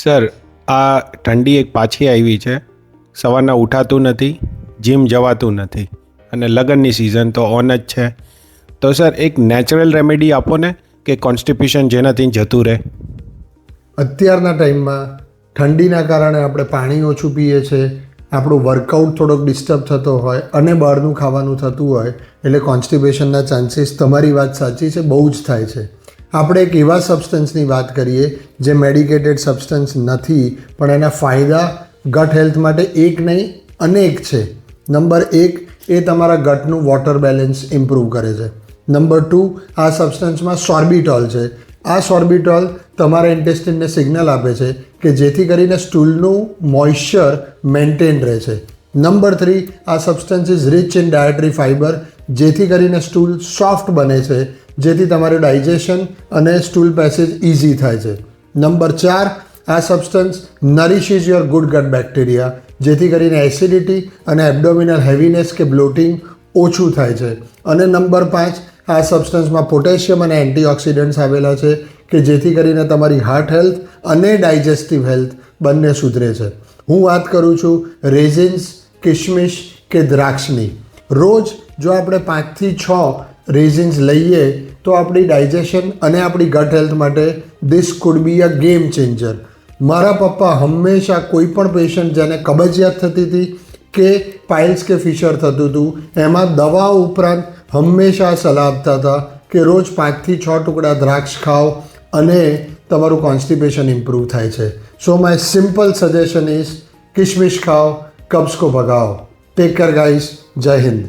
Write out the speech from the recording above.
Sir, આ ઠંડી એક પાછી આવી છે. સવારના ઉઠાતું નથી, જીમ જવાતું નથી અને લગ્નની સિઝન તો ઓન જ છે. તો સર એક નેચરલ રેમેડી આપો ને કે કોન્સ્ટિપેશન જેનાથી જતું રહે. અત્યારના ટાઈમમાં ઠંડીના કારણે આપણે પાણી ઓછું પીએ છીએ, આપણું વર્કઆઉટ થોડોક ડિસ્ટર્બ થતો હોય અને બહારનું ખાવાનું થતું હોય એટલે કોન્સ્ટિપેશનના ચાન્સીસ, તમારી વાત સાચી છે, બહુ જ થાય છે. આપણે એક એવા સબસ્ટન્સની વાત કરીએ જે મેડિકેટેડ સબસ્ટન્સ નથી, પણ એના ફાયદા ગટ હેલ્થ માટે એક નહીં અનેક છે. નંબર 1, એ તમારા ગટનું વોટર બેલેન્સ ઇમ્પ્રૂવ કરે છે. નંબર 2, આ સબસ્ટન્સમાં સોર્બિટોલ છે. આ સોર્બિટોલ તમારા ઇન્ટેસ્ટિનને સિગ્નલ આપે છે કે જેથી કરીને સ્ટૂલનું મોઇશ્ચર મેન્ટેન રહે છે. નંબર 3, આ substance is rich in dietary fibre, જેથી કરીને સ્ટૂલ સોફ્ટ બને છે, જેથી તમારું ડાયજેશન અને સ્ટૂલ પેસેજ ઇઝી થાય છે. નંબર 4, આ સબસ્ટન્સ નરિશિસ યોર ગુડ ગટ બેક્ટેરિયા, જેથી કરીને એસિડિટી અને એબ્ડોમિનલ હેવીનેસ કે બ્લોટિંગ ઓછું થાય છે. અને નંબર 5, આ સબસ્ટન્સમાં પોટેશિયમ અને એન્ટીઓક્સિડન્ટ્સ આવેલા છે કે જેથી કરીને તમારી હાર્ટ હેલ્થ અને ડાયજેસ્ટિવ હેલ્થ બંને સુધરે છે. હું વાત કરું છું રેઝિન્સ, કિશમિશ કે દ્રાક્ષની. રોજ જો આપણે 5 થી 6 રેઝિન્સ લઈએ તો આપણી ડાયજેશન અને આપણી ગટ હેલ્થ માટે this food B a game changer. મારા પપ્પા હંમેશા કોઈ પણ પેશન્ટ જેને કબજિયાત થતી હતી કે પાઇલ્સ કે ફિશર થતું હતું, એમાં દવા ઉપરાંત હંમેશા સલાહ આપતા હતા કે રોજ 5 થી 6 ટુકડા દ્રાક્ષ ખાઓ અને તમારું કોન્સ્ટિપેશન ઇમ્પ્રૂવ થાય છે. So my simple suggestion is કિશમિશ ખાઓ, કબ્ઝ કો ભગાઓ. Take care guys. જય હિન્દ.